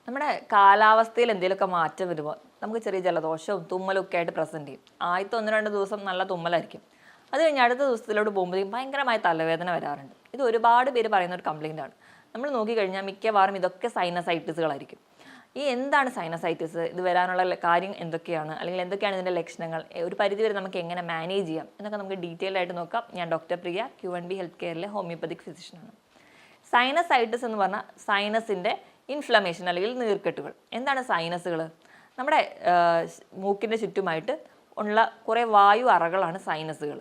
നമ്മുടെ കാലാവസ്ഥയിൽ എന്തെങ്കിലുമൊക്കെ മാറ്റം വരുമ്പോൾ നമുക്ക് ചെറിയ ജലദോഷവും തുമ്മലും ഒക്കെ ആയിട്ട് പ്രസൻറ്റ് ചെയ്യും. ആദ്യത്തെ 1-2 ദിവസം നല്ല തുമ്മലായിരിക്കും. അത് കഴിഞ്ഞ് അടുത്ത ദിവസത്തിലോട്ട് പോകുമ്പോഴേക്കും ഭയങ്കരമായ തലവേദന വരാറുണ്ട്. ഇത് ഒരുപാട് പേര് പറയുന്ന ഒരു കംപ്ലയിൻ്റ് ആണ്. നമ്മൾ നോക്കിക്കഴിഞ്ഞാൽ മിക്കവാറും ഇതൊക്കെ സൈനസൈറ്റിസുകളായിരിക്കും. ഈ എന്താണ് സൈനസൈറ്റിസ്, ഇത് വരാനുള്ള കാര്യം എന്തൊക്കെയാണ്, അല്ലെങ്കിൽ എന്തൊക്കെയാണ് ഇതിൻ്റെ ലക്ഷണങ്ങൾ, ഒരു പരിധിവരെ നമുക്ക് എങ്ങനെ മാനേജ് ചെയ്യാം എന്നൊക്കെ നമുക്ക് ഡീറ്റെയിൽ ആയിട്ട് നോക്കാം. ഞാൻ ഡോക്ടർ പ്രിയ, QNB ഹെൽത്ത് കെയറിലെ ഹോമിയോപ്പതിക് ഫിസിഷ്യനാണ്. സൈനസൈറ്റിസ് എന്ന് പറഞ്ഞാൽ സൈനസിൻ്റെ ഇൻഫ്ലമേഷൻ അല്ലെങ്കിൽ നീർക്കെട്ടുകൾ. എന്താണ് സൈനസുകൾ? നമ്മുടെ മൂക്കിൻ്റെ ചുറ്റുമായിട്ട് ഉള്ള കുറേ വായു അറകളാണ് സൈനസുകൾ.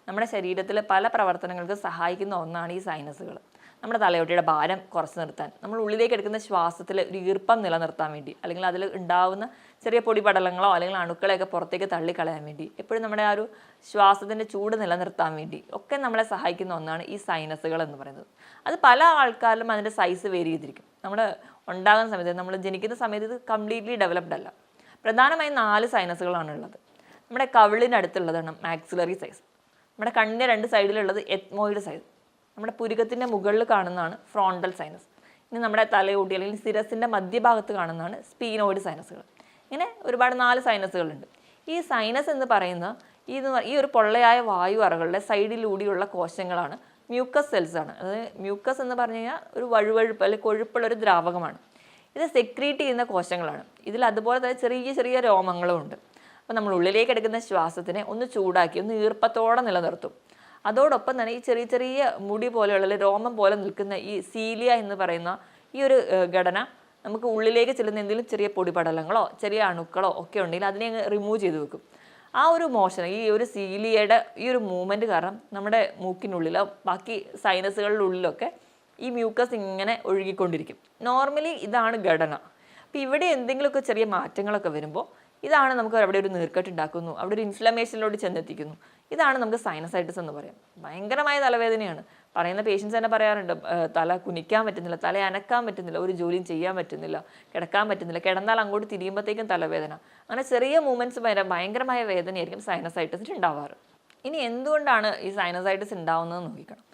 നമ്മുടെ ശരീരത്തിൽ പല പ്രവർത്തനങ്ങൾക്ക് സഹായിക്കുന്ന ഒന്നാണ് ഈ സൈനസുകൾ. നമ്മുടെ തലയോട്ടിയുടെ ഭാരം കുറച്ച് നിർത്താൻ, നമ്മൾ ഉള്ളിലേക്ക് എടുക്കുന്ന ശ്വാസത്തിൽ ഒരു ഈർപ്പം നിലനിർത്താൻ വേണ്ടി, അല്ലെങ്കിൽ അതിൽ ഉണ്ടാവുന്ന ചെറിയ പൊടിപടലങ്ങളോ അല്ലെങ്കിൽ അണുക്കളെയൊക്കെ പുറത്തേക്ക് തള്ളിക്കളയാൻ വേണ്ടി, എപ്പോഴും നമ്മുടെ ആ ഒരു ശ്വാസത്തിൻ്റെ ചൂട് നിലനിർത്താൻ വേണ്ടി ഒക്കെ നമ്മളെ സഹായിക്കുന്ന ഒന്നാണ് ഈ സൈനസുകൾ എന്ന് പറയുന്നത്. അത് പല ആൾക്കാരിലും അതിൻ്റെ സൈസ് വേരി ചെയ്തിരിക്കും. നമ്മൾ ഉണ്ടാകുന്ന സമയത്ത്, നമ്മൾ ജനിക്കുന്ന സമയത്ത് ഇത് കംപ്ലീറ്റ്ലി ഡെവലപ്ഡ് അല്ല. പ്രധാനമായും 4 സൈനസുകളാണ് ഉള്ളത്. നമ്മുടെ കവിളിനടുത്തുള്ളതാണ് മാക്സിലറി സൈസ്, നമ്മുടെ കണ്ണിൻ്റെ 2 സൈഡിലുള്ളത് എത്മോയിഡ് സൈസ്, നമ്മുടെ പുരുകത്തിൻ്റെ മുകളിൽ കാണുന്നതാണ് ഫ്രോണ്ടൽ സൈനസ്, ഇനി നമ്മുടെ തലയോട്ടി അല്ലെങ്കിൽ സിരസിൻ്റെ മധ്യഭാഗത്ത് കാണുന്നതാണ് സ്പീനോയിഡ് സൈനസുകൾ. ഇങ്ങനെ ഒരുപാട് 4 സൈനസുകളുണ്ട്. ഈ സൈനസ് എന്ന് പറയുന്ന ഈ ഒരു പൊള്ളയായ വായു അറകളുടെ സൈഡിലൂടെയുള്ള കോശങ്ങളാണ് മ്യൂക്കസ് സെൽസ് ആണ്. അതായത് മ്യൂക്കസ് എന്ന് പറഞ്ഞു കഴിഞ്ഞാൽ ഒരു വഴുവഴുപ്പ് അല്ലെങ്കിൽ കൊഴുപ്പുള്ളൊരു ദ്രാവകമാണ്. ഇത് സെക്രീറ്റ് ചെയ്യുന്ന കോശങ്ങളാണ്. ഇതിൽ അതുപോലെ തന്നെ ചെറിയ ചെറിയ രോമങ്ങളും ഉണ്ട്. അപ്പോൾ നമ്മൾ ഉള്ളിലേക്ക് എടുക്കുന്ന ശ്വാസത്തിനെ ഒന്ന് ചൂടാക്കി ഒന്ന് ഈർപ്പത്തോടെ നിലനിർത്തും. അതോടൊപ്പം തന്നെ ഈ ചെറിയ ചെറിയ മുടി പോലെയുള്ള രോമം പോലെ നിൽക്കുന്ന ഈ സീലിയ എന്ന് പറയുന്ന ഈ ഒരു ഘടന നമുക്ക് ഉള്ളിലേക്ക് ചെല്ലുന്ന എന്തെങ്കിലും ചെറിയ പൊടിപടലങ്ങളോ ചെറിയ അണുക്കളോ ഒക്കെ ഉണ്ടെങ്കിൽ അതിനെ റിമൂവ് ചെയ്ത് വെക്കും. ആ ഒരു മോഷൻ, ഈ ഒരു സീലിയയുടെ ഈ ഒരു മൂവ്മെൻറ്റ് കാരണം നമ്മുടെ മൂക്കിനുള്ളിലോ ബാക്കി സൈനസുകളുടെ ഉള്ളിലൊക്കെ ഈ മ്യൂക്കസ് ഇങ്ങനെ ഒഴുകിക്കൊണ്ടിരിക്കും. നോർമലി ഇതാണ് ഘടന. അപ്പോൾ ഇവിടെ എന്തെങ്കിലുമൊക്കെ ചെറിയ മാറ്റങ്ങളൊക്കെ വരുമ്പോൾ ഇതാണ് നമുക്ക് അവിടെ ഒരു നീർക്കെട്ട് ഉണ്ടാക്കുന്നു, അവിടെ ഒരു ഇൻഫ്ലമേഷനിലോട്ട് ചെന്നെത്തിക്കുന്നു. ഇതാണ് നമുക്ക് സൈനസൈറ്റിസ് എന്ന് പറയാം. ഭയങ്കരമായ തലവേദനയാണ്. പറയുന്ന പേഷ്യൻസ് തന്നെ പറയാറുണ്ട്, തല കുനിക്കാൻ പറ്റുന്നില്ല, തല അനക്കാൻ പറ്റുന്നില്ല, ഒരു ജോലിയും ചെയ്യാൻ പറ്റുന്നില്ല, കിടക്കാൻ പറ്റുന്നില്ല, കിടന്നാൽ അങ്ങോട്ട് തിരിയുമ്പോഴത്തേക്കും തലവേദന. അങ്ങനെ ചെറിയ മൂവ്മെൻറ്റ്സ് ഭയങ്കരമായ വേദനയായിരിക്കും സൈനസൈറ്റിസിന് ഉണ്ടാവാറ്. ഇനി എന്തുകൊണ്ടാണ് ഈ സൈനസൈറ്റിസ് ഉണ്ടാവുന്നതെന്ന് നോക്കിക്കണം.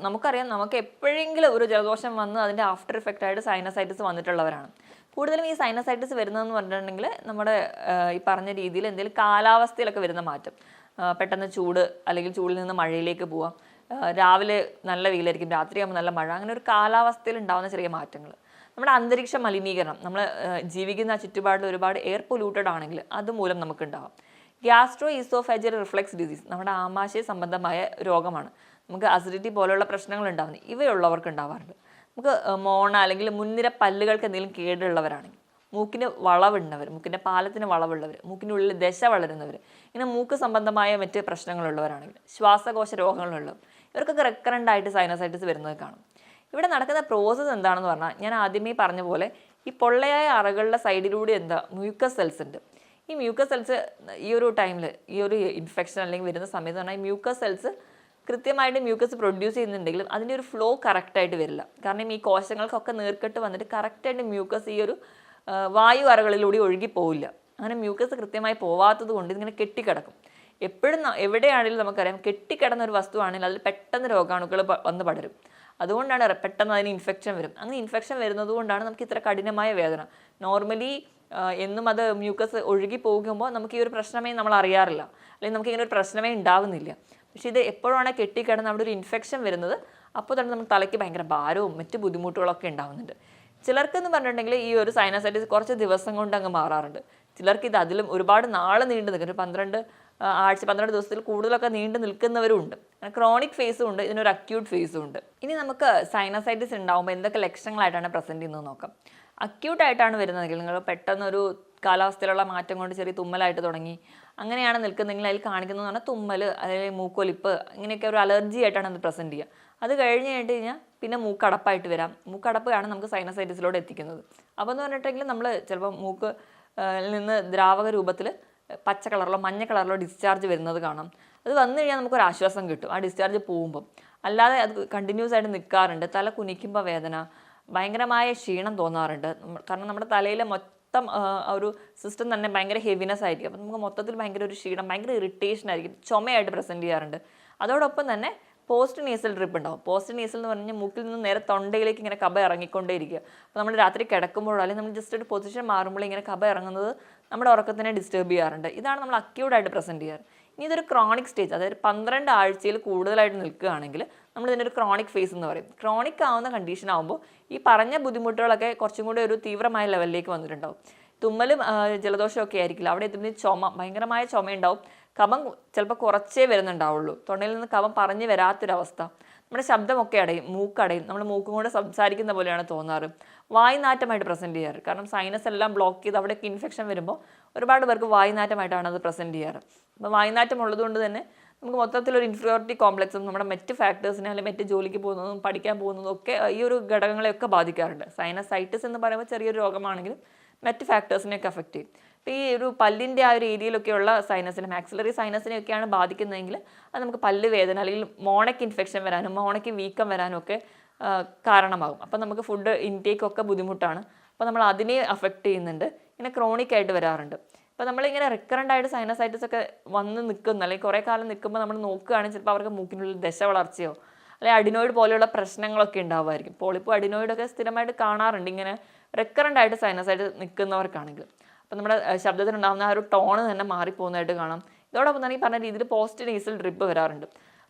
നമുക്കറിയാം, നമുക്ക് എപ്പോഴെങ്കിലും ഒരു ജലദോഷം വന്ന് അതിൻ്റെ ആഫ്റ്റർ ഇഫക്റ്റ് ആയിട്ട് സൈനസൈറ്റിസ് വന്നിട്ടുള്ളവരാണ്. കൂടുതലും ഈ സൈനസൈറ്റിസ് വരുന്നതെന്ന് പറഞ്ഞിട്ടുണ്ടെങ്കിൽ നമ്മുടെ ഈ പറഞ്ഞ രീതിയിൽ എന്തെങ്കിലും കാലാവസ്ഥയിലൊക്കെ വരുന്ന മാറ്റം, പെട്ടെന്ന് ചൂട് അല്ലെങ്കിൽ ചൂടിൽ നിന്ന് മഴയിലേക്ക് പോവാം, രാവിലെ നല്ല വെയിലായിരിക്കും, രാത്രിയാകുമ്പോൾ നല്ല മഴ, അങ്ങനെ ഒരു കാലാവസ്ഥയിൽ ഉണ്ടാകുന്ന ചെറിയ മാറ്റങ്ങൾ. നമ്മുടെ അന്തരീക്ഷ മലിനീകരണം, നമ്മൾ ജീവിക്കുന്ന ചുറ്റുപാടിൽ ഒരുപാട് എയർ പൊല്യൂട്ടഡ് ആണെങ്കിൽ അതുമൂലം നമുക്കുണ്ടാവാം. ഗ്യാസ്ട്രോ ഈസോഫാജിയൽ റിഫ്ലക്സ് ഡിസീസ്, നമ്മുടെ ആമാശയ സംബന്ധമായ രോഗമാണ്. നമുക്ക് അസിഡിറ്റി പോലെയുള്ള പ്രശ്നങ്ങൾ ഉണ്ടാകുന്നത് ഇവയുള്ളവർക്ക് ഉണ്ടാവാറുണ്ട്. നമുക്ക് മോണ അല്ലെങ്കിൽ മുൻനിര പല്ലുകൾക്ക് എന്തെങ്കിലും കേടുള്ളവരാണെങ്കിൽ, മൂക്കിന് വളവുള്ളവർ, മൂക്കിൻ്റെ പാലത്തിന് വളവുള്ളവർ, മൂക്കിനുള്ളിൽ ദശ വളരുന്നവർ, ഇങ്ങനെ മൂക്ക് സംബന്ധമായ മറ്റ് പ്രശ്നങ്ങളുള്ളവരാണെങ്കിൽ, ശ്വാസകോശ രോഗങ്ങളുള്ളവർ, ഇവർക്കൊക്കെ റെക്കറൻ്റ് ആയിട്ട് സൈനസൈറ്റിസ് വരുന്നത് കാണും. ഇവിടെ നടക്കുന്ന പ്രോസസ്സ് എന്താണെന്ന് പറഞ്ഞാൽ, ഞാൻ ആദ്യമേ പറഞ്ഞ പോലെ ഈ പൊള്ളയായ അറകളുടെ സൈഡിലൂടെ മ്യൂക്കസ് സെൽസ് ഉണ്ട്. ഈ മ്യൂക്കസ് സെൽസ് ഈ ഒരു ടൈമിൽ, ഈ ഒരു ഇൻഫെക്ഷൻ അല്ലെങ്കിൽ വരുന്ന സമയത്ത് പറഞ്ഞാൽ മ്യൂക്കസ് സെൽസ് കൃത്യമായിട്ട് മ്യൂക്കസ് പ്രൊഡ്യൂസ് ചെയ്യുന്നുണ്ടെങ്കിലും അതിൻ്റെ ഒരു ഫ്ലോ കറക്റ്റായിട്ട് വരില്ല. കാരണം ഈ കോശങ്ങൾക്കൊക്കെ നീർക്കെട്ട് വന്നിട്ട് കറക്റ്റായിട്ട് മ്യൂക്കസ് ഈ ഒരു വായു അറകളിലൂടെ ഒഴുകി പോവില്ല. അങ്ങനെ മ്യൂക്കസ് കൃത്യമായി പോവാത്തത് കൊണ്ട് ഇതിങ്ങനെ കെട്ടിക്കിടക്കും. എപ്പോഴും എവിടെയാണെങ്കിലും നമുക്കറിയാം, കെട്ടിക്കിടന്ന ഒരു വസ്തുവാണെങ്കിൽ അതിൽ പെട്ടെന്ന് രോഗാണുക്കൾ വന്ന് പടരും. അതുകൊണ്ടാണ് പെട്ടെന്ന് അതിന് ഇൻഫെക്ഷൻ വരും. അങ്ങനെ ഇൻഫെക്ഷൻ വരുന്നത് കൊണ്ടാണ് നമുക്ക് ഇത്ര കഠിനമായ വേദന. നോർമലി എന്നും അത് മ്യൂക്കസ് ഒഴുകി പോകുമ്പോൾ നമുക്ക് ഈ ഒരു പ്രശ്നമേ നമ്മൾ അറിയാറില്ല, അല്ലെങ്കിൽ നമുക്ക് ഇങ്ങനെ ഒരു പ്രശ്നമേ ഉണ്ടാവുന്നില്ല. പക്ഷേ ഇത് എപ്പോഴാണ് കെട്ടിക്കിടന്ന് അവിടെ ഒരു ഇൻഫെക്ഷൻ വരുന്നത്, അപ്പോൾ തന്നെ നമുക്ക് തലയ്ക്ക് ഭയങ്കര ഭാരവും മറ്റ് ബുദ്ധിമുട്ടുകളൊക്കെ ഉണ്ടാവുന്നുണ്ട്. ചിലർക്കെന്ന് പറഞ്ഞിട്ടുണ്ടെങ്കിൽ ഈ ഒരു സൈനസൈറ്റിസ് കുറച്ച് ദിവസം കൊണ്ട് അങ്ങ് മാറാറുണ്ട്. ചിലർക്ക് ഇത് അതിലും ഒരുപാട് നാൾ നീണ്ടു നിൽക്കും, ഒരു 12 ദിവസത്തിൽ കൂടുതലൊക്കെ നീണ്ടു നിൽക്കുന്നവരും ഉണ്ട്. ക്രോണിക് ഫേസും ഉണ്ട്, ഇതിനൊരു അക്യൂട്ട് ഫേസും ഉണ്ട്. ഇനി നമുക്ക് സൈനസൈറ്റിസ് ഉണ്ടാകുമ്പോൾ എന്തൊക്കെ ലക്ഷണങ്ങളായിട്ടാണ് പ്രസൻറ്റ് ചെയ്യുന്നത് നോക്കാം. അക്യൂട്ടായിട്ടാണ് വരുന്നതെങ്കിൽ, നിങ്ങൾ പെട്ടെന്നൊരു കാലാവസ്ഥയിലുള്ള മാറ്റം കൊണ്ട് ചെറിയ തുമ്മലായിട്ട് തുടങ്ങി, അങ്ങനെയാണ് നിൽക്കുന്നതെങ്കിൽ അതിൽ കാണിക്കുന്നതെന്ന് പറഞ്ഞാൽ തുമ്മൽ, അല്ലെങ്കിൽ മൂക്കൊലിപ്പ്, ഇങ്ങനെയൊക്കെ ഒരു അലർജി ആയിട്ടാണ് അത് പ്രസൻറ്റ് ചെയ്യുക. അത് കഴിഞ്ഞ് കഴിഞ്ഞാൽ പിന്നെ മൂക്കടപ്പായിട്ട് വരാം. മൂക്കടപ്പാണ് നമുക്ക് സൈനസൈറ്റിസിലോട് എത്തിക്കുന്നത്. അപ്പോൾ എന്ന് പറഞ്ഞിട്ടുണ്ടെങ്കിൽ നമ്മൾ ചിലപ്പോൾ മൂക്ക് നിന്ന് ദ്രാവക രൂപത്തിൽ പച്ച കളറിലോ മഞ്ഞ കളറിലോ ഡിസ്ചാർജ് വരുന്നത് കാണാം. അത് വന്നു കഴിഞ്ഞാൽ നമുക്കൊരു ആശ്വാസം കിട്ടും ആ ഡിസ്ചാർജ് പോകുമ്പം. അല്ലാതെ അത് കണ്ടിന്യൂസ് ആയിട്ട് നിൽക്കാറുണ്ട്. തല കുനിക്കുമ്പോൾ വേദന, ഭയങ്കരമായ ക്ഷീണം തോന്നാറുണ്ട്. കാരണം നമ്മുടെ തലയിലെ മൊത്തം ഒരു സിസ്റ്റം തന്നെ ഭയങ്കര ഹെവിനെസ് ആയിരിക്കും. അപ്പം നമുക്ക് മൊത്തത്തിൽ ഭയങ്കര ഒരു ക്ഷീണം, ഭയങ്കര ഇറിറ്റേഷൻ ആയിരിക്കും, ചുമയായിട്ട് പ്രസൻറ്റ് ചെയ്യാറുണ്ട്. അതോടൊപ്പം തന്നെ പോസ്റ്റ് നേസൽ ഡ്രിപ്പ് ഉണ്ടാവും. പോസ്റ്റ് നേസൽ എന്ന് പറഞ്ഞാൽ മൂക്കിൽ നിന്ന് നേരെ തൊണ്ടയിലേക്ക് ഇങ്ങനെ കഫം ഇറങ്ങിക്കൊണ്ടേയിരിക്കുക. അപ്പോൾ നമ്മൾ രാത്രി കിടക്കുമ്പോഴോ അല്ലെങ്കിൽ നമ്മൾ ജസ്റ്റ് ഒരു പൊസിഷൻ മാറുമ്പോൾ ഇങ്ങനെ കഫം ഇറങ്ങുന്നത് നമ്മുടെ ഉറക്കത്തിനെ ഡിസ്റ്റർബ് ചെയ്യാറുണ്ട്. ഇതാണ് നമ്മൾ അക്യൂട്ടായിട്ട് പ്രസൻറ്റ് ചെയ്യാറ്. ഇനി ഇതൊരു ക്രോണിക് സ്റ്റേജ്, അതായത് 12 ആഴ്ചയിൽ കൂടുതലായിട്ട് നിൽക്കുകയാണെങ്കിൽ നമ്മൾ ഇതിനൊരു ക്രോണിക് ഫേസ് എന്ന് പറയും. ക്രോണിക് ആവുന്ന കണ്ടീഷൻ ആകുമ്പോൾ ഈ പറഞ്ഞ ബുദ്ധിമുട്ടുകളൊക്കെ കുറച്ചും കൂടി ഒരു തീവ്രമായ ലെവലിലേക്ക് വന്നിട്ടുണ്ടാവും. തുമ്മലും ജലദോഷമൊക്കെ ആയിരിക്കില്ല, അവിടെ എത്തുമ്പോൾ ചുമ, ഭയങ്കരമായ ചുമയുണ്ടാവും. കഫം ചിലപ്പോൾ കുറച്ചേ വരുന്നുണ്ടാവുള്ളൂ, തൊണ്ടയിൽ നിന്ന് കഫം പറഞ്ഞു വരാത്തൊരവസ്ഥ. നമ്മുടെ ശബ്ദമൊക്കെ അടയും, മൂക്കടയും, നമ്മൾ മൂക്കും കൊണ്ട് സംസാരിക്കുന്ന പോലെയാണ് തോന്നാറ്. വായ്നാറ്റമായിട്ട് പ്രസൻറ്റ് ചെയ്യാറ്, കാരണം സൈനസ് എല്ലാം ബ്ലോക്ക് ചെയ്ത് അവിടേക്ക് ഇൻഫെക്ഷൻ വരുമ്പോൾ ഒരുപാട് പേർക്ക് വായ്നാറ്റമായിട്ടാണ് അത് പ്രസൻറ്റ് ചെയ്യാറ്. അപ്പോൾ വായ്നാറ്റം ഉള്ളതുകൊണ്ട് തന്നെ നമുക്ക് മൊത്തത്തിലൊരു ഇൻഫീരിയോറിറ്റി കോംപ്ലക്സും നമ്മുടെ മറ്റ് ഫാക്ടേഴ്സിനെ അല്ലെങ്കിൽ മറ്റ് ജോലിക്ക് പോകുന്നതും പഠിക്കാൻ പോകുന്നതും ഒക്കെ ഈ ഒരു ഘടകങ്ങളെയൊക്കെ ബാധിക്കാറുണ്ട്. സൈനസൈറ്റിസ് എന്ന് പറയുമ്പോൾ ചെറിയൊരു രോഗമാണെങ്കിലും മറ്റ് ഫാക്ടേഴ്സിനെയൊക്കെ അഫക്റ്റ് ചെയ്യും. ഇപ്പോൾ ഈ ഒരു പല്ലിൻ്റെ ആ ഒരു ഏരിയയിലൊക്കെയുള്ള സൈനസിനെ, മാക്സിലറി സൈനസിനെയൊക്കെയാണ് ബാധിക്കുന്നതെങ്കിൽ അത് നമുക്ക് പല്ല് വേദന അല്ലെങ്കിൽ മോണയ്ക്ക് ഇൻഫെക്ഷൻ വരാനും മോണയ്ക്ക് വീക്കം വരാനും ഒക്കെ കാരണമാകും. അപ്പോൾ നമുക്ക് ഫുഡ് ഇൻടേക്ക് ഒക്കെ ബുദ്ധിമുട്ടാണ്. അപ്പോൾ നമ്മൾ അതിനെ അഫക്റ്റ് ചെയ്യുന്നുണ്ട്. ഇങ്ങനെ ക്രോണിക് ആയിട്ട് വരാറുണ്ട്. ഇപ്പോൾ നമ്മളിങ്ങനെ റിക്കറൻ്റ് ആയിട്ട് സൈനസൈറ്റിസ് ഒക്കെ വന്ന് നിൽക്കുന്ന അല്ലെങ്കിൽ കുറേ കാലം നിൽക്കുമ്പോൾ നമ്മൾ നോക്കുകയാണെങ്കിൽ ചിലപ്പോൾ അവർക്ക് മൂക്കിനുള്ളിൽ ദശ വളർച്ചയോ അല്ലെങ്കിൽ അഡിനോയിഡ് പോലെയുള്ള പ്രശ്നങ്ങളൊക്കെ ഉണ്ടാവുമായിരിക്കും. പോളിപ്പോ അഡിനോയിഡൊക്കെ സ്ഥിരമായിട്ട് കാണാറുണ്ട് ഇങ്ങനെ റിക്കറൻ്റ് ആയിട്ട് സൈനസായിട്ട് നിൽക്കുന്നവർക്കാണെങ്കിൽ. അപ്പോൾ നമ്മുടെ ശബ്ദത്തിനുണ്ടാകുന്ന ആ ഒരു ടോണ് തന്നെ മാറിപ്പോകുന്നതായിട്ട് കാണാം. ഇതോടൊപ്പം തന്നെ ഈ പറഞ്ഞ രീതിയിൽ പോസ്റ്റ് നേസൽ ഡ്രിപ്പ് വരാറുണ്ട്.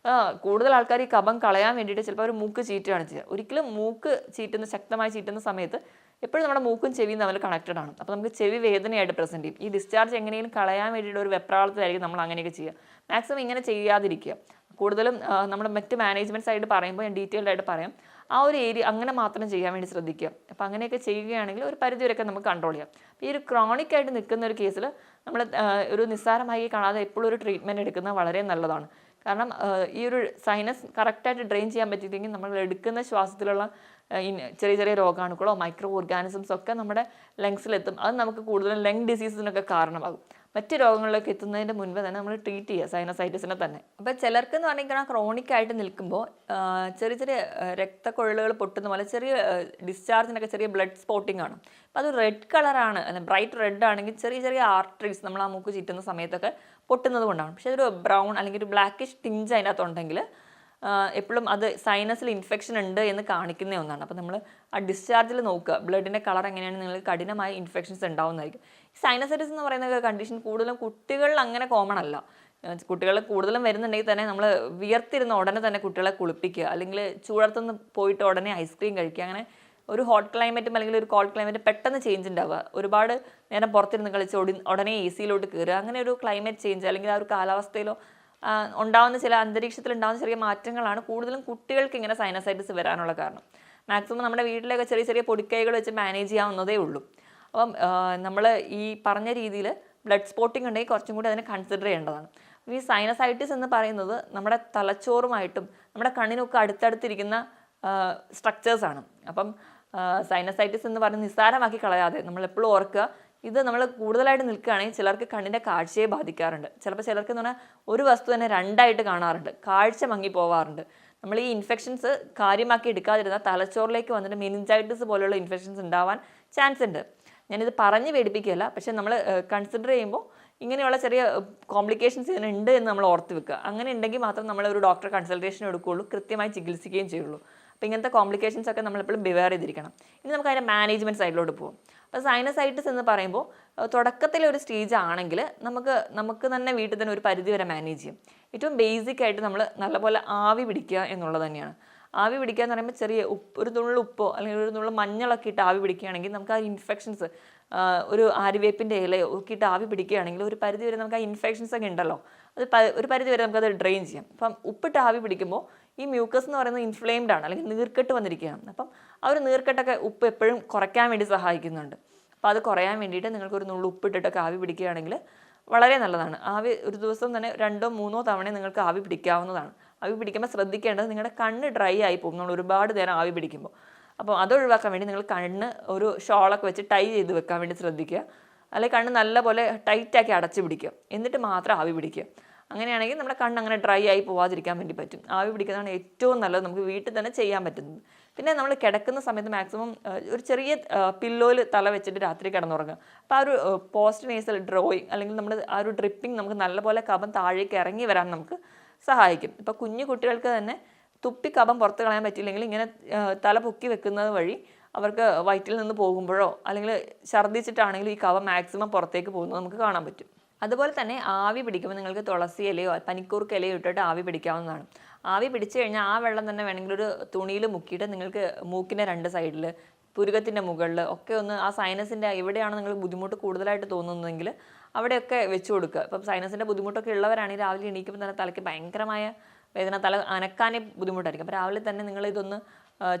കൂടുതൽ ആൾക്കാർ ഈ കഫം കളയാൻ വേണ്ടിയിട്ട് ചിലപ്പോൾ ഒരു മൂക്ക് ചീറ്റുകയാണ് ചെയ്യുക. ഒരിക്കലും മൂക്ക് ചീറ്റുന്ന, ശക്തമായി ചീറ്റുന്ന സമയത്ത് എപ്പോഴും നമ്മുടെ മൂക്കും ചെവിയും തമ്മിൽ കണക്റ്റഡ് ആണ്. അപ്പോൾ നമുക്ക് ചെവി വേദനയായിട്ട് പ്രസൻറ്റ് ചെയ്യും. ഈ ഡിസ്ചാർജ് എങ്ങനെയും കളയാൻ വേണ്ടിയിട്ട് ഒരു വെപ്രാളത്തിലായിരിക്കും നമ്മൾ അങ്ങനെയൊക്കെ ചെയ്യുക. മാക്സിമം ഇങ്ങനെ ചെയ്യാതിരിക്കുക. കൂടുതലും നമ്മുടെ മറ്റ് മാനേജ്മെൻറ്റ് സൈഡ് പറയുമ്പോൾ ഞാൻ ഡീറ്റെയിൽഡ് ആയിട്ട് പറയാം. ആ ഒരു ഏരിയ അങ്ങനെ മാത്രം ചെയ്യാൻ വേണ്ടി ശ്രദ്ധിക്കുക. അപ്പോൾ അങ്ങനെയൊക്കെ ചെയ്യുകയാണെങ്കിൽ ഒരു പരിധിവരെയൊക്കെ നമുക്ക് കൺട്രോൾ ചെയ്യാം. അപ്പോൾ ഈ ഒരു ക്രോണിക് ആയിട്ട് നിൽക്കുന്ന ഒരു കേസിൽ നമ്മൾ ഒരു നിസ്സാരമായി കാണാതെ എപ്പോഴും ഒരു ട്രീറ്റ്മെൻറ്റ് എടുക്കുന്നത് വളരെ നല്ലതാണ്. കാരണം ഈ ഒരു സൈനസ് കറക്റ്റായിട്ട് ഡ്രെയിൻ ചെയ്യാൻ പറ്റിയില്ലെങ്കിൽ നമ്മൾ എടുക്കുന്ന ശ്വാസത്തിലുള്ള ചെറിയ ചെറിയ രോഗാണുക്കളോ മൈക്രോ ഓർഗാനിസംസ് ഒക്കെ നമ്മുടെ ലങ്സിലെത്തും. അത് നമുക്ക് കൂടുതലും ലങ് ഡിസീസിനൊക്കെ കാരണമാകും. മറ്റ് രോഗങ്ങളിലേക്ക് എത്തുന്നതിൻ്റെ മുൻപ് തന്നെ നമ്മൾ ട്രീറ്റ് ചെയ്യുക സൈനസൈറ്റിസിനെ തന്നെ. അപ്പോൾ ചിലർക്ക് എന്ന് പറഞ്ഞാൽ ക്രോണിക് ആയിട്ട് നിൽക്കുമ്പോൾ ചെറിയ ചെറിയ രക്തക്കൊഴലുകൾ പൊട്ടുന്ന പോലെ ചെറിയ ഡിസ്ചാർജിനൊക്കെ ചെറിയ ബ്ലഡ് സ്പോട്ടിംഗ് ആണ്. അപ്പോൾ അത് റെഡ് കളറാണ്, അല്ല ബ്രൈറ്റ് റെഡ് ആണെങ്കിൽ ചെറിയ ചെറിയ ആർട്ടറീസ് നമ്മൾ ആ മൂക്ക് ചീറ്റുന്ന സമയത്തൊക്കെ പൊട്ടുന്നത് കൊണ്ടാണ്. പക്ഷേ അതൊരു ബ്രൗൺ അല്ലെങ്കിൽ ഒരു ബ്ലാക്കിഷ് ടിഞ്ച് അതിനകത്തുണ്ടെങ്കിൽ എപ്പോഴും അത് സൈനസിൽ ഇൻഫെക്ഷൻ ഉണ്ട് എന്ന് കാണിക്കുന്ന ഒന്നാണ്. അപ്പോൾ നമ്മൾ ആ ഡിസ്ചാർജിൽ നോക്കുക, ബ്ലഡിൻ്റെ കളർ എങ്ങനെയാണ്, നിങ്ങൾക്ക് കഠിനമായ ഇൻഫെക്ഷൻസ് ഉണ്ടാവുന്നതായിരിക്കും. ഈ സൈനസൈറ്റിസ് എന്ന് പറയുന്ന കണ്ടീഷൻ കൂടുതലും കുട്ടികളിൽ അങ്ങനെ കോമൺ അല്ല. കുട്ടികൾ കൂടുതലും വരുന്നുണ്ടെങ്കിൽ തന്നെ നമ്മൾ വിയർത്തിരുന്ന ഉടനെ തന്നെ കുട്ടികളെ കുളിപ്പിക്കുക, അല്ലെങ്കിൽ ചൂടത്തുനിന്ന് പോയിട്ട് ഉടനെ ഐസ്ക്രീം കഴിക്കുക. അങ്ങനെ ഒരു ഹോട്ട് ക്ലൈമറ്റും അല്ലെങ്കിൽ ഒരു കോൾഡ് ക്ലൈമറ്റും പെട്ടെന്ന് ചേഞ്ച് ഉണ്ടാവുക, ഒരുപാട് നേരം പുറത്തിരുന്ന് കളിച്ച് ഉടനെ എ സിയിലോട്ട് കയറുക, അങ്ങനെ ഒരു ക്ലൈമറ്റ് ചേഞ്ച് അല്ലെങ്കിൽ ആ ഒരു കാലാവസ്ഥയിലോ ഉണ്ടാകുന്ന ചില അന്തരീക്ഷത്തിൽ ഉണ്ടാകുന്ന ചെറിയ മാറ്റങ്ങളാണ് കൂടുതലും കുട്ടികൾക്ക് ഇങ്ങനെ സൈനസൈറ്റിസ് വരാനുള്ള കാരണം. മാക്സിമം നമ്മുടെ വീട്ടിലൊക്കെ ചെറിയ ചെറിയ പൊടിക്കൈകൾ വെച്ച് മാനേജ് ചെയ്യാവുന്നതേ ഉള്ളൂ. അപ്പം നമ്മൾ ഈ പറഞ്ഞ രീതിയിൽ ബ്ലഡ് സ്പോട്ടിംഗ് ഉണ്ടെങ്കിൽ കുറച്ചും കൂടി അതിനെ കൺസിഡർ ചെയ്യേണ്ടതാണ്. ഈ സൈനസൈറ്റിസ് എന്ന് പറയുന്നത് നമ്മുടെ തലച്ചോറുമായിട്ടും നമ്മുടെ കണ്ണിനൊക്കെ അടുത്തടുത്തിരിക്കുന്ന സ്ട്രക്ചേഴ്സാണ്. അപ്പം സൈനസൈറ്റിസ് എന്ന് പറഞ്ഞ് നിസ്സാരമാക്കി കളയാതെ നമ്മൾ എപ്പോഴും ഓർക്കുക, ഇത് നമ്മൾ കൂടുതലായിട്ട് നിൽക്കുകയാണെങ്കിൽ ചിലർക്ക് കണ്ണിൻ്റെ കാഴ്ചയെ ബാധിക്കാറുണ്ട്. ചിലപ്പോൾ ചിലർക്ക് എന്ന് പറഞ്ഞാൽ ഒരു വസ്തു തന്നെ രണ്ടായിട്ട് കാണാറുണ്ട്, കാഴ്ച മങ്ങി പോവാറുണ്ട്. നമ്മൾ ഈ ഇൻഫെക്ഷൻസ് കാര്യമാക്കി എടുക്കാതിരുന്നാൽ തലച്ചോറിലേക്ക് വന്നിട്ട് മെനിഞ്ചൈറ്റിസ് പോലെയുള്ള ഇൻഫെക്ഷൻസ് ഉണ്ടാവാൻ ചാൻസ് ഉണ്ട്. ഞാനിത് പറഞ്ഞ് പേടിപ്പിക്കുകയല്ല, പക്ഷേ നമ്മൾ കൺസിഡർ ചെയ്യുമ്പോൾ ഇങ്ങനെയുള്ള ചെറിയ കോംപ്ലിക്കേഷൻസ് ഇതിനുണ്ട് എന്ന് നമ്മൾ ഓർത്ത് വെക്കുക. അങ്ങനെ ഉണ്ടെങ്കിൽ മാത്രം നമ്മൾ ഒരു ഡോക്ടറെ കൺസൾട്ടേഷൻ എടുക്കുകയുള്ളൂ, കൃത്യമായി ചികിത്സിക്കുകയും ചെയ്യുള്ളൂ. അപ്പോൾ ഇങ്ങനത്തെ കോംപ്ലിക്കേഷൻസ് ഒക്കെ നമ്മളെപ്പോഴും ബിവെയർ ചെയ്തിരിക്കണം. ഇനി നമുക്ക് അതിൻ്റെ മാനേജ്മെൻറ്റ് സൈഡിലോട്ട് പോകും. അപ്പോൾ സൈനസൈറ്റിസ് എന്ന് പറയുമ്പോൾ തുടക്കത്തിലെ ഒരു സ്റ്റേജ് ആണെങ്കിൽ നമുക്ക് തന്നെ വീട്ടിൽ തന്നെ ഒരു പരിധി വരെ മാനേജ് ചെയ്യും. ഏറ്റവും ബേസിക് ആയിട്ട് നമ്മൾ നല്ലപോലെ ആവി പിടിക്കുക എന്നുള്ളത് തന്നെയാണ്. ആവി പിടിക്കുക എന്ന് പറയുമ്പോൾ ചെറിയ ഒരു നുള്ളു ഉപ്പോ അല്ലെങ്കിൽ ഒരു നുള്ളു മഞ്ഞളൊക്കെ ഇട്ട് ആവി പിടിക്കുകയാണെങ്കിൽ നമുക്ക് ആ ഇൻഫെക്ഷൻസ്, ഒരു ആര്യവേപ്പിൻ്റെ ഇലയോ ഒക്കെ ഇട്ട് ആവി പിടിക്കുകയാണെങ്കിൽ ഒരു പരിധി വരെ നമുക്ക് ആ ഇൻഫെക്ഷൻസ് ഒക്കെ ഉണ്ടല്ലോ, അത് ഒരു പരിധി വരെ നമുക്കത് ഡ്രെയിൻ ചെയ്യാം. അപ്പം ഉപ്പിട്ട് ആവി പിടിക്കുമ്പോൾ ഈ മ്യൂക്കസ് എന്ന് പറയുന്നത് ഇൻഫ്ലെയിംഡ് ആണ്, അല്ലെങ്കിൽ നീർക്കെട്ട് വന്നിരിക്കുകയാണ്. അപ്പം ആ ഒരു നീർക്കെട്ടൊക്കെ ഉപ്പ് എപ്പോഴും കുറയ്ക്കാൻ വേണ്ടി സഹായിക്കുന്നുണ്ട്. അപ്പോൾ അത് കുറയാൻ വേണ്ടിയിട്ട് നിങ്ങൾക്കൊരു നുള്ളു ഉപ്പിട്ടിട്ടൊക്കെ ആവി പിടിക്കുകയാണെങ്കിൽ വളരെ നല്ലതാണ്. ആവി ഒരു ദിവസം തന്നെ 2-3 തവണ നിങ്ങൾക്ക് ആവി പിടിക്കാവുന്നതാണ്. ആവി പിടിക്കുമ്പോൾ ശ്രദ്ധിക്കേണ്ടത് നിങ്ങളുടെ കണ്ണ് ഡ്രൈ ആയി പോകും നമ്മൾ ഒരുപാട് നേരം ആവി പിടിക്കുമ്പോൾ. അപ്പോൾ അത് ഒഴിവാക്കാൻ വേണ്ടി നിങ്ങൾ കണ്ണ് ഒരു ഷോളൊക്കെ വെച്ച് ടൈ ചെയ്ത് വെക്കാൻ വേണ്ടി ശ്രദ്ധിക്കുക, അല്ലെങ്കിൽ കണ്ണ് നല്ലപോലെ ടൈറ്റാക്കി അടച്ച് പിടിക്കുക, എന്നിട്ട് മാത്രം ആവി പിടിക്കുക. അങ്ങനെയാണെങ്കിൽ നമ്മുടെ കണ്ണ് അങ്ങനെ ഡ്രൈ ആയി പോവാതിരിക്കാൻ വേണ്ടി പറ്റും. ആവി പിടിക്കുന്നതാണ് ഏറ്റവും നല്ലത് നമുക്ക് വീട്ടിൽ തന്നെ ചെയ്യാൻ പറ്റുന്നത്. പിന്നെ നമ്മൾ കിടക്കുന്ന സമയത്ത് മാക്സിമം ഒരു ചെറിയ പില്ലോയിൽ തല വെച്ചിട്ട് രാത്രി കിടന്നുറങ്ങുക. അപ്പോൾ ആ ഒരു പോസ്റ്റ് നേസൽ ഡ്രോയിങ് അല്ലെങ്കിൽ നമ്മുടെ ആ ഒരു ഡ്രിപ്പിംഗ് നമുക്ക് നല്ലപോലെ കഫം താഴേക്ക് ഇറങ്ങി വരാൻ നമുക്ക് സഹായിക്കും. ഇപ്പോൾ കുഞ്ഞു കുട്ടികൾക്ക് തന്നെ തുപ്പി കഫം പുറത്ത് കളയാൻ പറ്റിയില്ലെങ്കിൽ ഇങ്ങനെ തല പൊക്കി വെക്കുന്നത് വഴി അവർക്ക് വയറ്റിൽ നിന്ന് പോകുമ്പോഴോ അല്ലെങ്കിൽ ഛർദ്ദിച്ചിട്ടാണെങ്കിലും ഈ കഫം മാക്സിമം പുറത്തേക്ക് പോകുന്നത് നമുക്ക് കാണാൻ പറ്റും. അതുപോലെ തന്നെ ആവി പിടിക്കുമ്പോൾ നിങ്ങൾക്ക് തുളസി ഇലയോ പനിക്കൂർക്ക ഇലയോ ഇട്ടിട്ട് ആവി പിടിക്കാവുന്നതാണ്. ആവി പിടിച്ചു കഴിഞ്ഞാൽ ആ വെള്ളം തന്നെ വേണമെങ്കിൽ ഒരു തുണിയിൽ മുക്കിയിട്ട് നിങ്ങൾക്ക് മൂക്കിൻ്റെ 2 സൈഡിൽ, പുരുകത്തിൻ്റെ മുകളിൽ ഒക്കെ ഒന്ന് ആ സൈനസിൻ്റെ എവിടെയാണ് നിങ്ങൾ ബുദ്ധിമുട്ട് കൂടുതലായിട്ട് തോന്നുന്നതെങ്കിൽ അവിടെയൊക്കെ വെച്ച് കൊടുക്കുക. ഇപ്പം സൈനസിൻ്റെ ബുദ്ധിമുട്ടൊക്കെ ഉള്ളവരാണെങ്കിൽ രാവിലെ എണീക്കുമ്പോൾ തന്നെ തലയ്ക്ക് ഭയങ്കരമായ വേദന, തല അനക്കാനേ ബുദ്ധിമുട്ടായിരിക്കും. അപ്പോൾ രാവിലെ തന്നെ നിങ്ങൾ ഇതൊന്ന്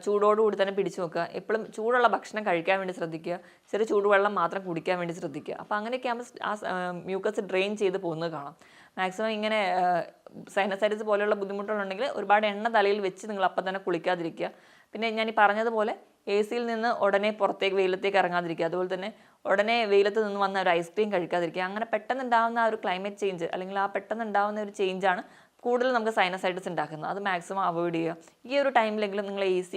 ചൂടോടുകൂടി തന്നെ പിടിച്ചു നോക്കുക. എപ്പോഴും ചൂടുള്ള ഭക്ഷണം കഴിക്കാൻ വേണ്ടി ശ്രദ്ധിക്കുക. ചെറിയ ചൂടുവെള്ളം മാത്രം കുടിക്കാൻ വേണ്ടി ശ്രദ്ധിക്കുക. അപ്പോൾ അങ്ങനെയൊക്കെ ആകുമ്പോൾ ആ മ്യൂക്കസ് ഡ്രെയിൻ ചെയ്ത് പോകുന്നത് കാണാം. മാക്സിമം ഇങ്ങനെ സൈനസൈറ്റിസ് പോലെയുള്ള ബുദ്ധിമുട്ടുകളുണ്ടെങ്കിൽ ഒരുപാട് എണ്ണ തലയിൽ വെച്ച് നിങ്ങൾ അപ്പം തന്നെ കുളിക്കാതിരിക്കുക. പിന്നെ ഞാൻ ഈ പറഞ്ഞതുപോലെ AC-യിൽ നിന്ന് ഉടനെ പുറത്തേക്ക് വെയിലത്തേക്ക് ഇറങ്ങാതിരിക്കുക. അതുപോലെ തന്നെ ഉടനെ വെയിലത്ത് നിന്ന് വന്ന ഒരു ഐസ്ക്രീം കഴിക്കാതിരിക്കുക. അങ്ങനെ പെട്ടെന്ന് ഉണ്ടാകുന്ന ആ ഒരു ക്ലൈമറ്റ് ചേഞ്ച് അല്ലെങ്കിൽ ആ പെട്ടെന്ന് ഉണ്ടാകുന്ന ഒരു ചേഞ്ചാണ് കൂടുതൽ നമുക്ക് സൈനസൈറ്റിസ് ഉണ്ടാക്കുന്നത്. അത് മാക്സിമം അവോയ്ഡ് ചെയ്യുക. ഈ ഒരു ടൈമിലെങ്കിലും നിങ്ങൾ AC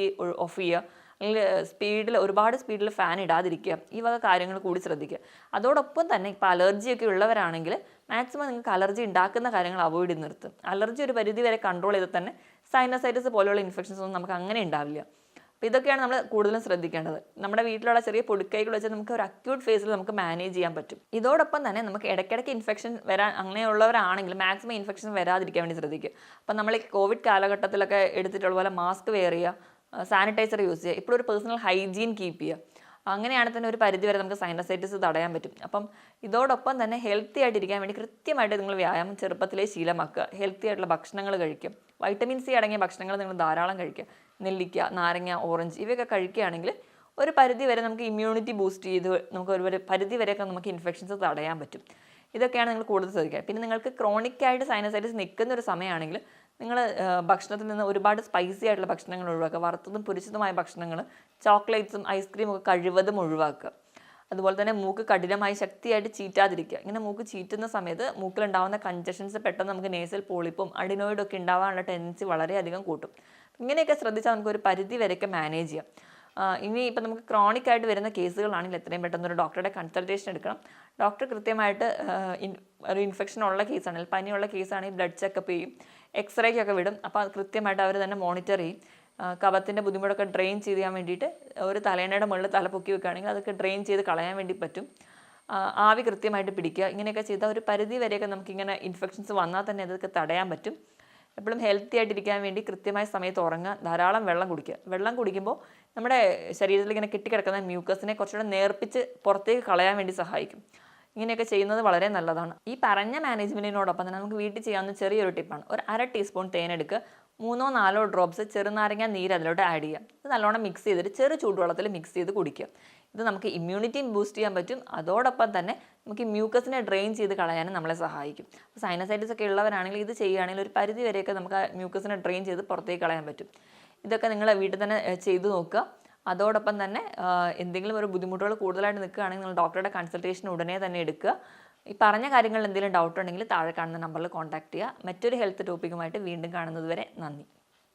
ഓഫ് ചെയ്യുക, അല്ലെങ്കിൽ ഒരുപാട് സ്പീഡിൽ ഫാൻ ഇടാതിരിക്കുക. ഈ വക കാര്യങ്ങൾ കൂടി ശ്രദ്ധിക്കുക. അതോടൊപ്പം തന്നെ ഇപ്പോൾ അലർജിയൊക്കെ ഉള്ളവരാണെങ്കിൽ മാക്സിമം നിങ്ങൾക്ക് അലർജി ഉണ്ടാക്കുന്ന കാര്യങ്ങൾ അവോയ്ഡ് ചെയ്ത് നിർത്തും. അലർജി ഒരു പരിധി വരെ കൺട്രോൾ ചെയ്താൽ തന്നെ സൈനസൈറ്റിസ് പോലെയുള്ള ഇൻഫെക്ഷൻസ് ഒന്നും നമുക്ക് അങ്ങനെ ഉണ്ടാവില്ല. അപ്പോൾ ഇതൊക്കെയാണ് നമ്മൾ കൂടുതലും ശ്രദ്ധിക്കേണ്ടത്. നമ്മുടെ വീട്ടിലുള്ള ചെറിയ പൊടിക്കൈകൾ വെച്ച് നമുക്ക് ഒരു അക്യൂട്ട് ഫേസിൽ നമുക്ക് മാനേജ് ചെയ്യാൻ പറ്റും. ഇതോടൊപ്പം തന്നെ നമുക്ക് ഇടയ്ക്കിടയ്ക്ക് ഇൻഫെക്ഷൻ വരാൻ അങ്ങനെയുള്ളവരാണെങ്കിൽ മാക്സിമം ഇൻഫെക്ഷൻ വരാതിരിക്കാൻ വേണ്ടി ശ്രദ്ധിക്കുക. അപ്പം നമ്മൾ ഈ കോവിഡ് കാലഘട്ടത്തിലൊക്കെ എടുത്തിട്ടുള്ള പോലെ മാസ്ക് വെയർ ചെയ്യുക, സാനിറ്റൈസർ യൂസ് ചെയ്യുക, ഇപ്പോഴൊരു പേഴ്സണൽ ഹൈജീൻ കീപ്പ് ചെയ്യുക. അങ്ങനെയാണെങ്കിൽ തന്നെ ഒരു പരിധി വരെ നമുക്ക് സൈനസൈറ്റിസ് തടയാൻ പറ്റും. അപ്പം ഇതോടൊപ്പം തന്നെ ഹെൽത്തി ആയിട്ടിരിക്കാൻ വേണ്ടി കൃത്യമായിട്ട് നിങ്ങൾ വ്യായാമം ചെറുപ്പത്തിലേ ശീലമാക്കുക. ഹെൽത്തി ആയിട്ടുള്ള ഭക്ഷണങ്ങൾ കഴിക്കുക. വൈറ്റമിൻ സി അടങ്ങിയ ഭക്ഷണങ്ങൾ നിങ്ങൾ ധാരാളം കഴിക്കുക. നെല്ലിക്ക, നാരങ്ങ, ഓറഞ്ച് ഇവയൊക്കെ കഴിക്കുകയാണെങ്കിൽ ഒരു പരിധി വരെ നമുക്ക് ഇമ്മ്യൂണിറ്റി ബൂസ്റ്റ് ചെയ്ത് നമുക്ക് ഒരു പരിധി വരെയൊക്കെ നമുക്ക് ഇൻഫെക്ഷൻസ് തടയാൻ പറ്റും. ഇതൊക്കെയാണ് നിങ്ങൾ കൂടുതൽ ശ്രദ്ധിക്കുക. പിന്നെ നിങ്ങൾക്ക് ക്രോണിക്കായിട്ട് സൈനസൈറ്റിസ് നിൽക്കുന്ന ഒരു സമയമാണെങ്കിൽ നിങ്ങൾ ഭക്ഷണത്തിൽ നിന്ന് ഒരുപാട് സ്പൈസി ആയിട്ടുള്ള ഭക്ഷണങ്ങൾ ഒഴിവാക്കുക. വറുത്തതും പൊരിച്ചതുമായ ഭക്ഷണങ്ങൾ, ചോക്ലേറ്റ്സും ഐസ്ക്രീമും ഒക്കെ കഴിവതും ഒഴിവാക്കുക. അതുപോലെ തന്നെ മൂക്ക് കഠിനമായി ശക്തിയായിട്ട് ചീറ്റാതിരിക്കുക. ഇങ്ങനെ മൂക്ക് ചീറ്റുന്ന സമയത്ത് മൂക്കിലുണ്ടാകുന്ന കൺജഷൻസ് പെട്ടെന്ന് നമുക്ക് നേസൽ പോളിപ്പും അഡിനോയിഡും ഒക്കെ ഉണ്ടാവാനുള്ള ടെൻഡൻസി വളരെയധികം കൂട്ടും. ഇങ്ങനെയൊക്കെ ശ്രദ്ധിച്ചാൽ നമുക്ക് ഒരു പരിധി വരെയൊക്കെ മാനേജ് ചെയ്യാം. ഇനി ഇപ്പം നമുക്ക് ക്രോണിക് ആയിട്ട് വരുന്ന കേസുകളാണെങ്കിൽ എത്രയും പെട്ടെന്ന് ഒരു ഡോക്ടറുടെ കൺസൾട്ടേഷൻ എടുക്കണം. ഡോക്ടർ കൃത്യമായിട്ട് ഒരു ഇൻഫെക്ഷൻ ഉള്ള കേസാണെങ്കിൽ, പനിയുള്ള കേസാണെങ്കിൽ ബ്ലഡ് ചെക്കപ്പ് ചെയ്യും, എക്സ്റേക്കൊക്കെ വിടും. അപ്പോൾ അത് കൃത്യമായിട്ട് അവർ തന്നെ മോണിറ്റർ ചെയ്യും. കഫത്തിൻ്റെ ബുദ്ധിമുട്ടൊക്കെ ഡ്രെയിൻ ചെയ്യാൻ വേണ്ടിയിട്ട് ഒരു തലേണയുടെ മുകളിൽ തല പൊക്കി വെക്കുകയാണെങ്കിൽ അതൊക്കെ ഡ്രെയിൻ ചെയ്ത് കളയാൻ വേണ്ടി പറ്റും. ആവി കൃത്യമായിട്ട് പിടിക്കുക. ഇങ്ങനെയൊക്കെ ചെയ്താൽ ഒരു പരിധി വരെയൊക്കെ നമുക്കിങ്ങനെ ഇൻഫെക്ഷൻസ് വന്നാൽ തന്നെ അതൊക്കെ തടയാൻ പറ്റും. എപ്പോഴും ഹെൽത്തി ആയിട്ടിരിക്കാൻ വേണ്ടി കൃത്യമായ സമയത്ത് ഉറങ്ങുക, ധാരാളം വെള്ളം കുടിക്കുക. വെള്ളം കുടിക്കുമ്പോൾ നമ്മുടെ ശരീരത്തിൽ ഇങ്ങനെ കെട്ടിക്കിടക്കുന്ന മ്യൂക്കസിനെ കുറച്ചുകൂടെ നേർപ്പിച്ച് പുറത്തേക്ക് കളയാൻ വേണ്ടി സഹായിക്കും. ഇങ്ങനെയൊക്കെ ചെയ്യുന്നത് വളരെ നല്ലതാണ്. ഈ പറഞ്ഞ മാനേജ്മെൻറ്റിനോടൊപ്പം തന്നെ നമുക്ക് വീട്ടിൽ ചെയ്യാവുന്ന ചെറിയൊരു ടിപ്പാണ്. ഒരു 1/2 ടീസ്പൂൺ തേനെടുക്കുക, 3-4 ഡ്രോപ്സ് ചെറുനാരങ്ങ നീര് അതിലോട്ട് ആഡ് ചെയ്യുക. ഇത് നല്ലോണം മിക്സ് ചെയ്തിട്ട് ചെറു ചൂടുവെള്ളത്തിൽ മിക്സ് ചെയ്ത് കുടിക്കുക. ഇത് നമുക്ക് ഇമ്മ്യൂണിറ്റിയും ബൂസ്റ്റ് ചെയ്യാൻ പറ്റും. അതോടൊപ്പം തന്നെ നമുക്ക് ഈ മ്യൂക്കസിനെ ഡ്രെയിൻ ചെയ്ത് കളയാനും നമ്മളെ സഹായിക്കും. അപ്പോൾ സൈനസൈറ്റിസ് ഒക്കെ ഉള്ളവരാണെങ്കിൽ ഇത് ചെയ്യുകയാണെങ്കിൽ ഒരു പരിധി വരെയൊക്കെ നമുക്ക് ആ മ്യൂക്കസിനെ ഡ്രെയിൻ ചെയ്ത് പുറത്തേക്ക് കളയാൻ പറ്റും. ഇതൊക്കെ നിങ്ങൾ വീട്ടിൽ തന്നെ ചെയ്ത് നോക്കുക. അതോടൊപ്പം തന്നെ എന്തെങ്കിലും ഒരു ബുദ്ധിമുട്ടുകൾ കൂടുതലായിട്ട് നിൽക്കുകയാണെങ്കിൽ നിങ്ങൾ ഡോക്ടറുടെ കൺസൾട്ടേഷൻ ഉടനെ തന്നെ എടുക്കുക. ഈ പറഞ്ഞ കാര്യങ്ങളിൽ എന്തെങ്കിലും ഡൗട്ട് ഉണ്ടെങ്കിൽ താഴെ കാണുന്ന നമ്പറിൽ കോൺടാക്ട് ചെയ്യുക. മറ്റൊരു ഹെൽത്ത് ടോപ്പിക്കുമായിട്ട് വീണ്ടും കാണുന്നത് വരെ നന്ദി.